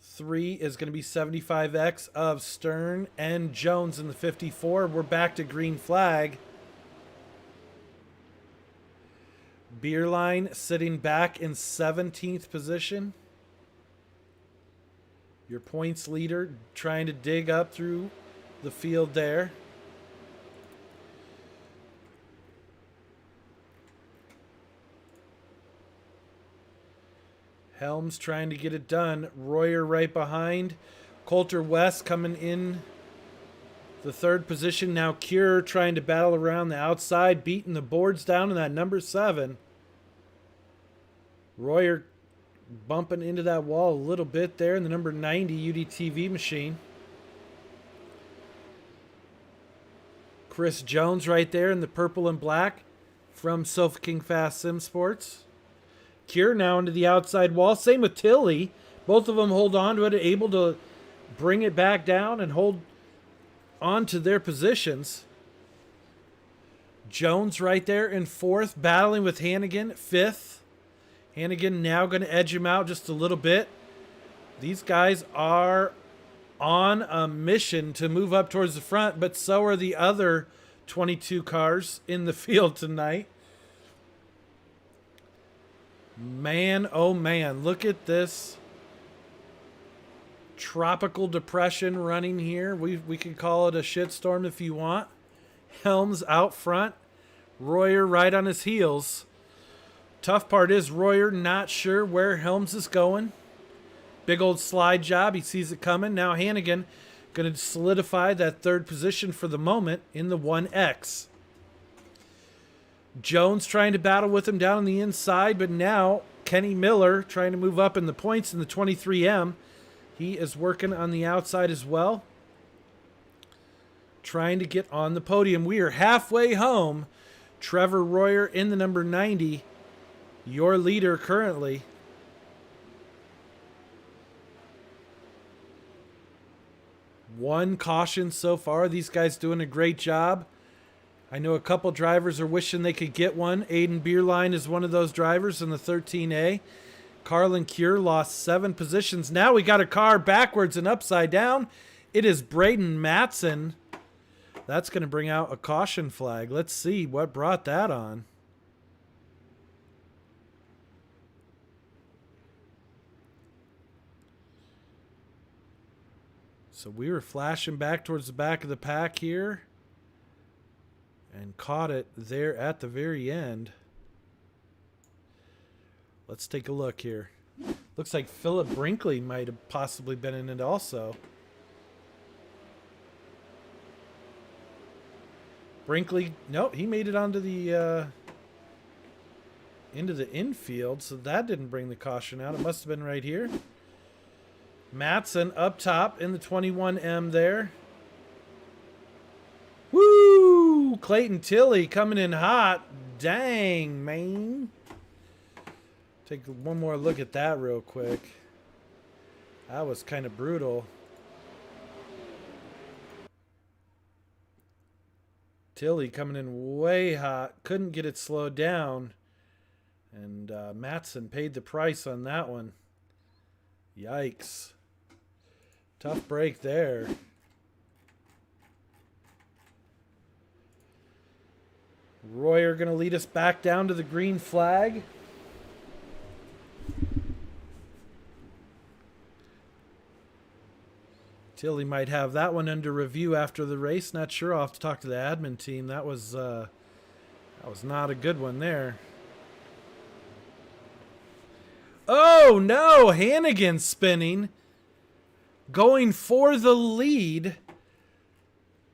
S1: 3 is going to be 75X of Stern and Jones in the 54. We're back to green flag. Beerline sitting back in 17th position. Your points leader trying to dig up through the field there. Helms trying to get it done. Royer right behind. Coulter West coming in the 3rd position. Now Cure trying to battle around the outside, beating the boards down in that number 7. Royer bumping into that wall a little bit there in the number 90 UDTV machine. Chris Jones right there in the purple and black from Sofa King Fast Sim Sports. Cure now into the outside wall. Same with Tilly. Both of them hold on to it, able to bring it back down and hold on to their positions. Jones right there in 4th, battling with Hannigan, 5th. Hannigan now going to edge him out just a little bit. These guys are on a mission to move up towards the front, but so are the other 22 cars in the field tonight. Man, oh man, look at this tropical depression running here. We could call it a shitstorm if you want. Helms out front. Royer right on his heels. Tough part is Royer not sure where Helms is going. Big old slide job. He sees it coming. Now Hannigan going to solidify that 3rd position for the moment in the 1X. Jones trying to battle with him down on the inside, but now Kenny Miller trying to move up in the points in the 23M. He is working on the outside as well, trying to get on the podium. We are halfway home. Trevor Royer in the number 90, your leader currently. One caution so far. These guys doing a great job. I know a couple drivers are wishing they could get one. Aiden Beerline is one of those drivers in the 13A. Carlin Cure lost 7 positions. Now we got a car backwards and upside down. It is Braden Matson. That's going to bring out a caution flag. Let's see what brought that on. So we were flashing back towards the back of the pack here. And caught it there at the very end. Let's take a look here. Looks like Philip Brinkley might have possibly been in it also. Brinkley, nope, he made it onto the into the infield, so that didn't bring the caution out. It must have been right here. Matson up top in the 21M there. Woo! Clayton Tilley coming in hot. Dang, man. Take one more look at that real quick. That was kind of brutal. Tilley coming in way hot. Couldn't get it slowed down. And Matson paid the price on that one. Yikes. Tough break there. Royer going to lead us back down to the green flag. Tilley might have that one under review after the race. Not sure. I'll have to talk to the admin team. That was not a good one there. Oh, no. Hannigan spinning. Going for the lead.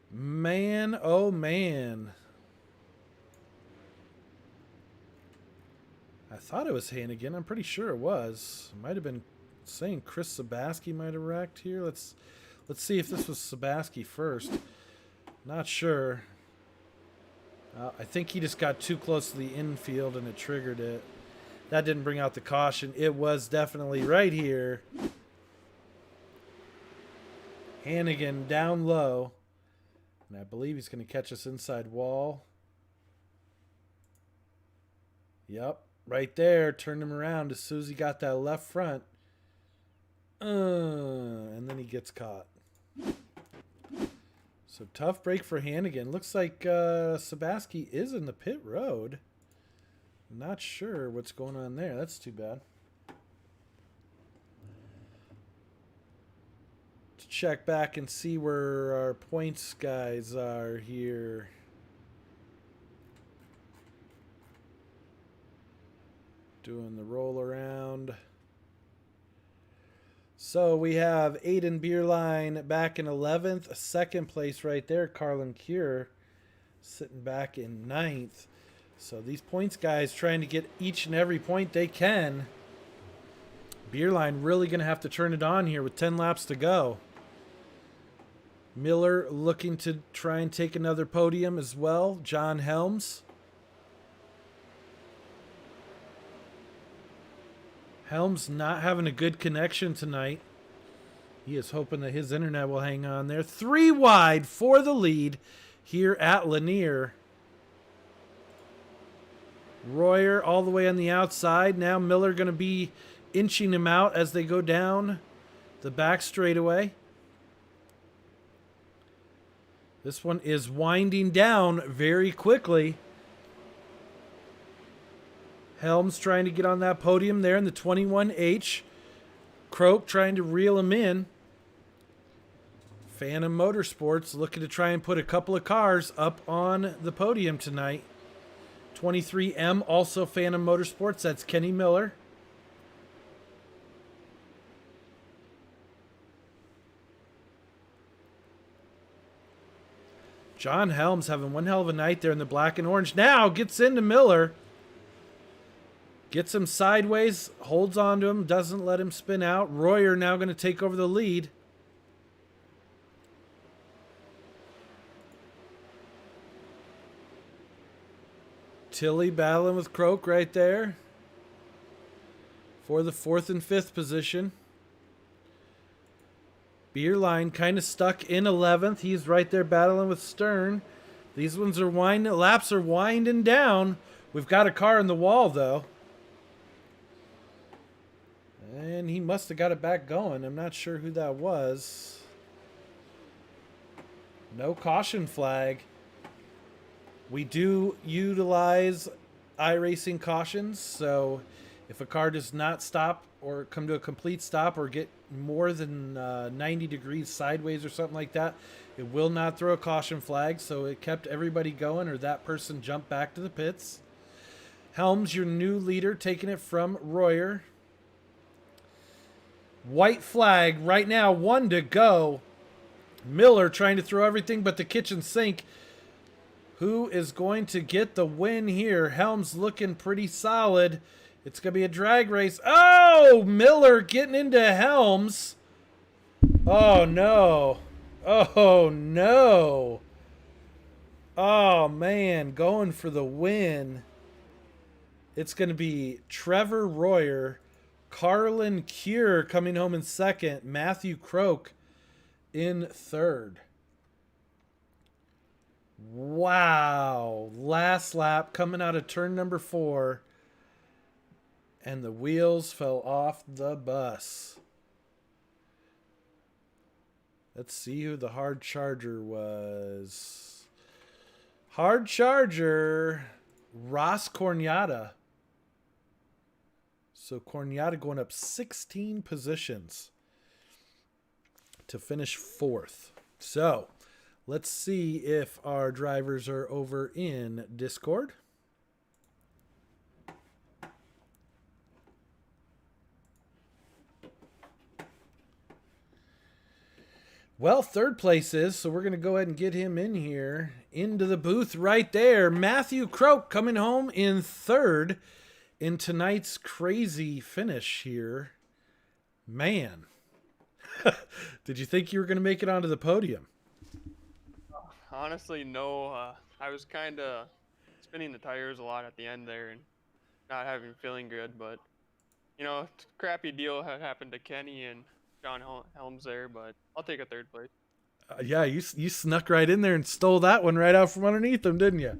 S1: Man, oh, man. I thought it was Hannigan. I'm pretty sure it was. It might have been saying Chris Sabaski might have wrecked here. Let's see if this was Sabaski first. Not sure. I think he just got too close to the infield and it triggered it. That didn't bring out the caution. It was definitely right here. Hannigan down low. And I believe he's going to catch us inside wall. Yep. Right there. Turned him around as soon as he got that left front. And then he gets caught. So tough break for Hannigan. Looks like Sabaski is in the pit road. Not sure what's going on there. That's too bad. To check back and see where our points guys are here. Doing the roll around. So we have Aiden Beerline back in 11th. Second place right there, Carlin Cure sitting back in 9th. So these points guys trying to get each and every point they can. Beerline really going to have to turn it on here with 10 laps to go. Miller looking to try and take another podium as well. John Helms. Helms not having a good connection tonight. He is hoping that his internet will hang on there. 3 wide for the lead here at Lanier. Royer all the way on the outside. Now Miller going to be inching him out as they go down the back straightaway. This one is winding down very quickly. Helms trying to get on that podium there in the 21H. Croak trying to reel him in. Phantom Motorsports looking to try and put a couple of cars up on the podium tonight. 23M, also Phantom Motorsports. That's Kenny Miller. John Helms having one hell of a night there in the black and orange. Now gets into Miller. Gets him sideways, holds on to him, doesn't let him spin out. Royer now going to take over the lead. Tilley battling with Croak right there for the 4th and 5th position. Beerline kind of stuck in 11th. He's right there battling with Stern. These ones are winding, laps are winding down. We've got a car in the wall though. And he must have got it back going. I'm not sure who that was. No caution flag. We do utilize iRacing cautions, so if a car does not stop or come to a complete stop or get more than 90 degrees sideways or something like that, it will not throw a caution flag, so it kept everybody going or that person jumped back to the pits. Helms, your new leader, taking it from Royer. White flag right now, 1 to go. Miller trying to throw everything but the kitchen sink. Who is going to get the win here? Helms looking pretty solid. It's going to be a drag race. Oh, Miller getting into Helms. Oh, no. Oh, no. Oh, man, going for the win. It's going to be Trevor Royer, Carlin Cure coming home in second, Matthew Croak in third. Wow. Last lap coming out of turn number 4. And the wheels fell off the bus. Let's see who the hard charger was. Hard charger, Ross Cornata. So Cornata going up 16 positions to finish 4th. So let's see if our drivers are over in Discord. Well, 3rd place is, so we're going to go ahead and get him in here, into the booth right there. Matthew Croak coming home in 3rd in tonight's crazy finish here. Man, did you think you were going to make it onto the podium?
S4: Honestly, no. I was kind of spinning the tires a lot at the end there and not feeling good, but you know, crappy deal had happened to Kenny and John Helms there, but I'll take a 3rd place.
S1: Yeah, you snuck right in there and stole that one right out from underneath them, didn't you?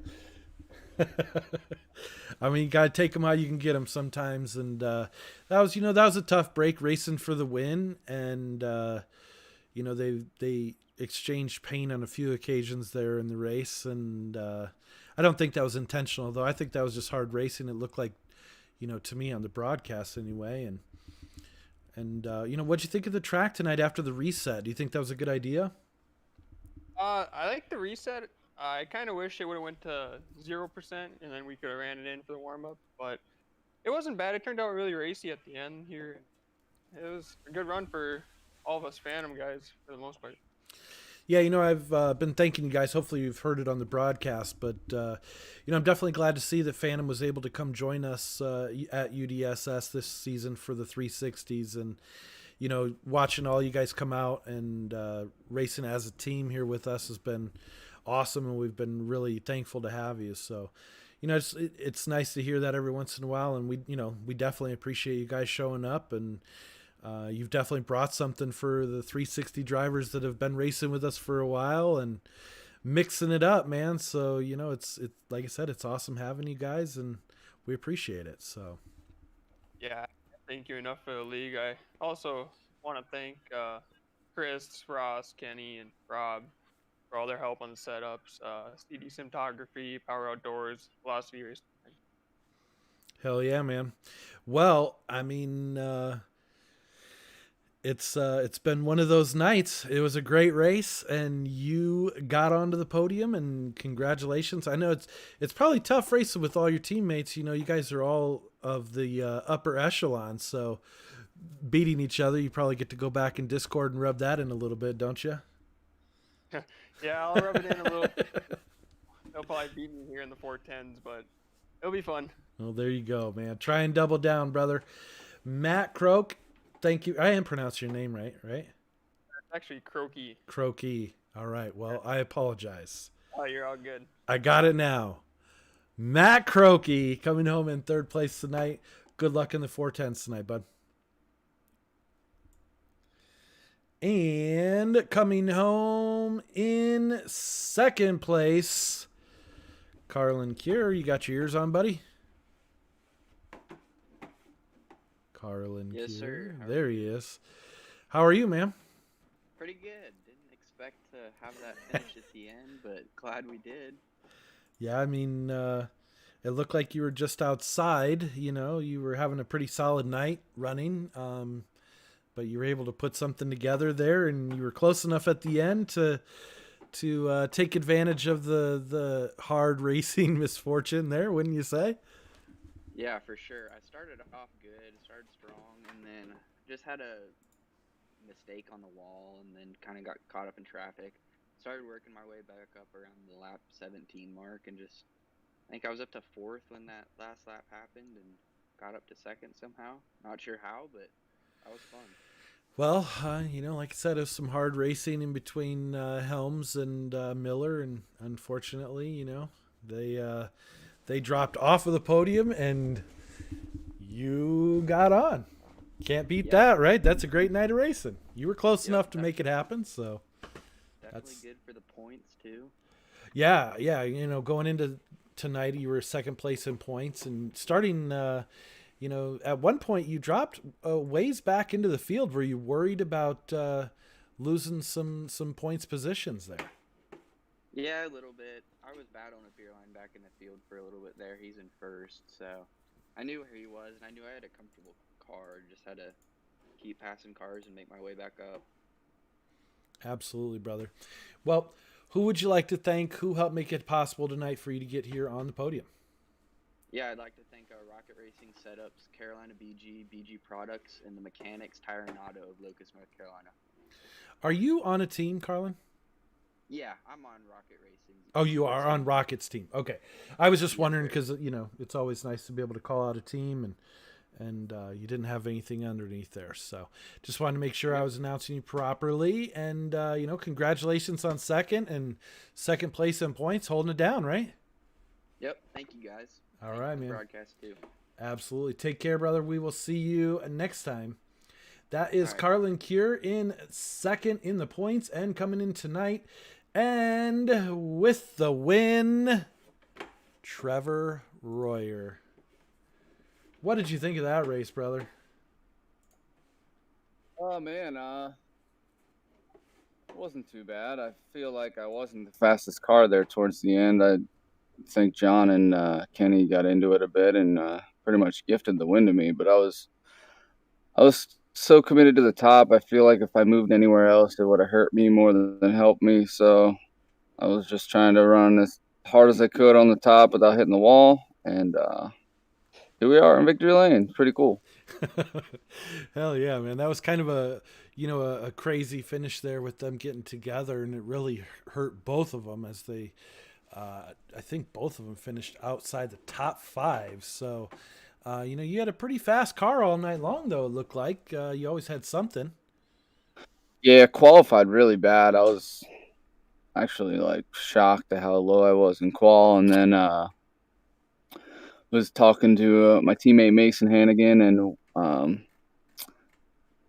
S1: I mean, you gotta take them how you can get them sometimes, and that was a tough break, racing for the win, and they exchanged paint on a few occasions there in the race, and I don't think that was intentional, though. I think that was just hard racing. It looked like, to me on the broadcast anyway, and what'd you think of the track tonight after the reset? Do you think that was a good idea?
S4: I like the reset. I kind of wish it would have went to 0%, and then we could have ran it in for the warm-up, but it wasn't bad. It turned out really racy at the end here. It was a good run for all of us Phantom guys for the most part.
S1: Yeah, I've been thanking you guys. Hopefully you've heard it on the broadcast, but I'm definitely glad to see that Phantom was able to come join us at UDSS this season for the 360's, and watching all you guys come out and racing as a team here with us has been awesome, and we've been really thankful to have you. So, it's nice to hear that every once in a while, and we definitely appreciate you guys showing up, and you've definitely brought something for the 360 drivers that have been racing with us for a while and mixing it up, man. So, it's like I said, it's awesome having you guys, and we appreciate it. So,
S4: yeah, thank you enough for the league. I also want to thank Chris, Ross, Kenny, and Rob for all their help on the setups, CD Cinematography, Power Outdoors, Velocity Racing.
S1: Hell yeah, man. Well, I mean, it's been one of those nights. It was a great race, and you got onto the podium, and congratulations. I know it's probably tough racing with all your teammates. You guys are all of the upper echelon, so beating each other, you probably get to go back in Discord and rub that in a little bit, don't you?
S4: Yeah, I'll rub it in a little bit. They'll probably beat me here in the 410s, but it'll be fun.
S1: Well, there you go, man. Try and double down, brother. Matt Croak, thank you. I am pronouncing your name right?
S4: It's actually Croaky.
S1: Croaky. All right. Well, I apologize.
S4: Oh, you're all good.
S1: I got it now. Matt Croaky coming home in 3rd place tonight. Good luck in the 410s tonight, bud. And coming home in 2nd place, Carlin Cure. You got your ears on, buddy? Carlin Cure.
S5: Yes, sir.
S1: There he is. How are you, man?
S5: Pretty good. Didn't expect to have that finish at the end, but glad we did.
S1: Yeah, I mean, it looked like you were just outside. You were having a pretty solid night running. But you were able to put something together there, and you were close enough at the end to take advantage of the hard racing misfortune there, wouldn't you say?
S5: Yeah, for sure. I started off good, started strong, and then just had a mistake on the wall, and then kind of got caught up in traffic. Started working my way back up around the lap 17 mark, and just I think I was up to fourth when that last lap happened, and got up to second somehow. Not sure how, but that was fun.
S1: Well, like I said, it was some hard racing in between Helms and Miller, and unfortunately, they dropped off of the podium, and you got on. Can't beat
S5: Yeah,
S1: that, right? That's a great night of racing. You were close
S5: yep,
S1: enough to make it happen, so
S5: definitely
S1: that's
S5: good for the points too.
S1: yeah. Going into tonight, you were second place in points, and starting. At one point you dropped a ways back into the field. Were you worried about losing some points positions there?
S5: Yeah, a little bit. I was battling a beer line back in the field for a little bit there. He's in first, so I knew where he was, and I knew I had a comfortable car. Just had to keep passing cars and make my way back up.
S1: Absolutely, brother. Well, who would you like to thank? Who helped make it possible tonight for you to get here on the podium?
S5: Yeah, I'd like to thank our Rocket Racing Setups, Carolina BG Products, and the Mechanics Tire and Auto of Locust, North Carolina.
S1: Are you on a team, Carlin?
S5: Yeah, I'm on Rocket Racing.
S1: Oh, you are on Rocket's team. Okay, I was just
S5: Yes,
S1: wondering
S5: sir.
S1: because it's always nice to be able to call out a team, and you didn't have anything underneath there, so just wanted to make sure I was announcing you properly. And congratulations on second place in points, holding it down, right?
S5: Yep, thank you guys.
S1: All
S5: Thank you
S1: right,
S5: for the
S1: man.
S5: broadcast too.
S1: Absolutely. Take care, brother. We will see you next time. That is
S5: All right.
S1: Carlin Cure in second in the points and coming in tonight. And with the win, Trevor Royer. What did you think of that race, brother?
S6: Oh man, it wasn't too bad. I feel like I wasn't the fastest car there towards the end. I think John and Kenny got into it a bit and pretty much gifted the win to me. But I was so committed to the top. I feel like if I moved anywhere else, it would have hurt me more than helped me. So I was just trying to run as hard as I could on the top without hitting the wall. And here we are in victory lane. Pretty cool.
S1: Hell yeah, man. That was kind of a crazy finish there with them getting together, and it really hurt both of them as they I think both of them finished outside the top five. So, you had a pretty fast car all night long, though. It looked like you always had something.
S6: Yeah, qualified really bad. I was actually like shocked at how low I was in qual, and then was talking to my teammate Mason Hannigan, and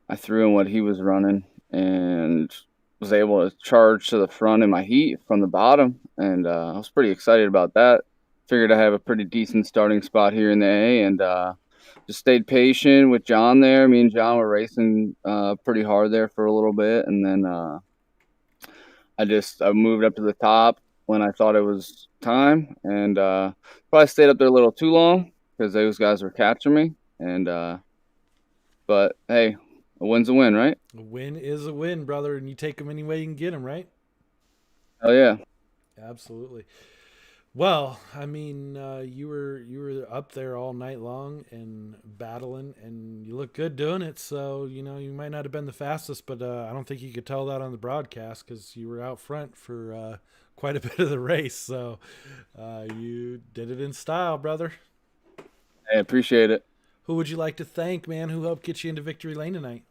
S6: I threw in what he was running and was able to charge to the front in my heat from the bottom, and I was pretty excited about that. Figured I have a pretty decent starting spot here in the A, and just stayed patient with John there. Me and John were racing pretty hard there for a little bit, and then I moved up to the top when I thought it was time, and probably stayed up there a little too long because those guys were catching me. And but hey, a win's a win, right?
S1: A win is a win, brother, and you take them any way you can get them, right?
S6: Oh yeah.
S1: Absolutely. Well, I mean, you were up there all night long and battling, and you look good doing it. So you might not have been the fastest, but I don't think you could tell that on the broadcast because you were out front for quite a bit of the race. So you did it in style, brother.
S6: I appreciate it.
S1: Who would you like to thank, man? Who helped get you into victory lane tonight?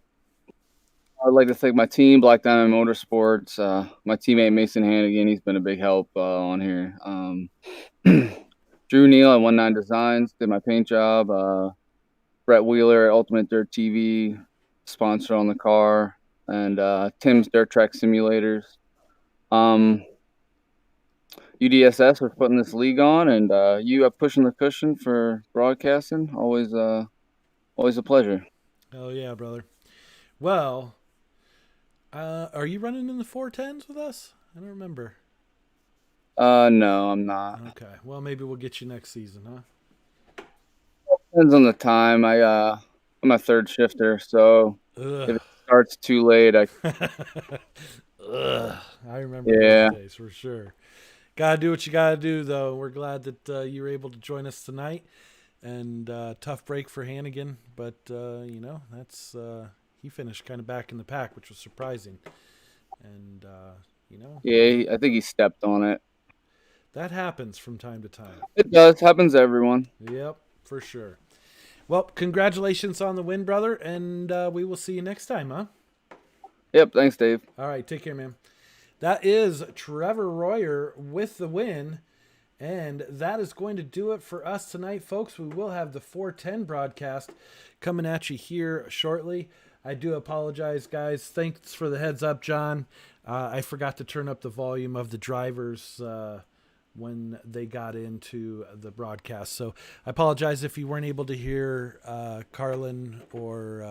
S6: I'd like to thank my team, Black Diamond Motorsports, my teammate Mason Hannigan. He's been a big help on here. Drew Neal at 19 Designs did my paint job. Brett Wheeler at Ultimate Dirt TV, sponsor on the car, and Tim's Dirt Track Simulators. UDSS for putting this league on, and you pushing the cushion for broadcasting. Always a pleasure.
S1: Oh yeah, brother. Well, are you running in the 410s with us? I don't remember.
S6: No, I'm not.
S1: Okay. Well, maybe we'll get you next season, huh?
S6: Depends on the time. I'm a third shifter, so
S1: Ugh.
S6: if it starts too late,
S1: Ugh. I remember
S6: yeah.
S1: those days for sure. Gotta do what you gotta do, though. We're glad that you were able to join us tonight. and tough break for Hannigan, but that's he finished kind of back in the pack, which was surprising. And
S6: Yeah, I think he stepped on it.
S1: that happens from time to time.
S6: It does. Happens to everyone.
S1: Yep, for sure. Well, congratulations on the win, brother, and we will see you next time, huh?
S6: Yep. Thanks, Dave.
S1: All right, take care, man. That is Trevor Royer with the win. And that is going to do it for us tonight, folks. We will have the 410 broadcast coming at you here shortly. I do apologize, guys. Thanks for the heads up, John. I forgot to turn up the volume of the drivers when they got into the broadcast. So I apologize if you weren't able to hear Carlin or...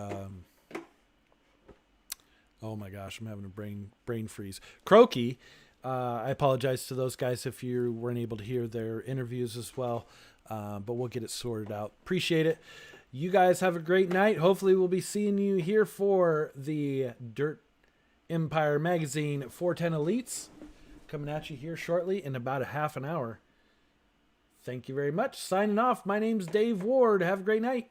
S1: oh my gosh, I'm having a brain freeze. Croaky. I apologize to those guys if you weren't able to hear their interviews as well, but we'll get it sorted out. Appreciate it. You guys have a great night. Hopefully we'll be seeing you here for the Dirt Empire Magazine 410 Elites coming at you here shortly in about a half an hour. Thank you very much. Signing off. My name's Dave Ward. Have a great night.